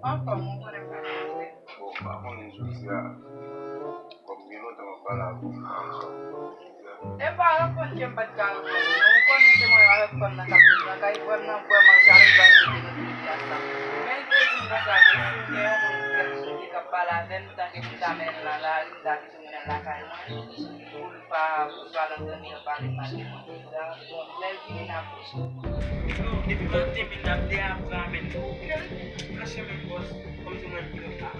Apa mau preparasi? Aku nih juga pemilu sama balaku. Para pun jempat kalau kon itu mau ada kon nak kapal kai kon nak buat masyarakat bantu di biasa. Mereka juga saja punya di kapal dan tadi kita melala dari sungai lakai. Ulpa usalan dunia paling paling kita lagi nafas. Itu nanti pindah dia ramen. Kasih membos konsumen kita.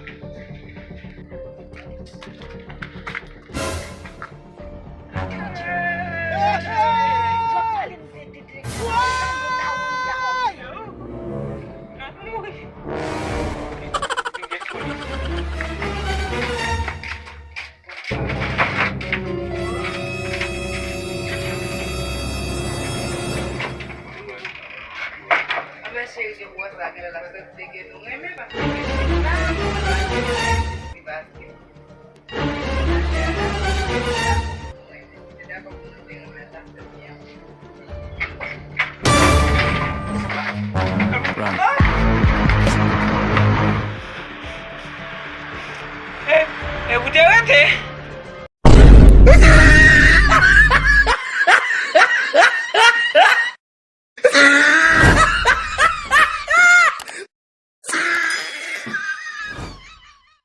Che di vuoi fare la stessa che non è mai fatto di basket.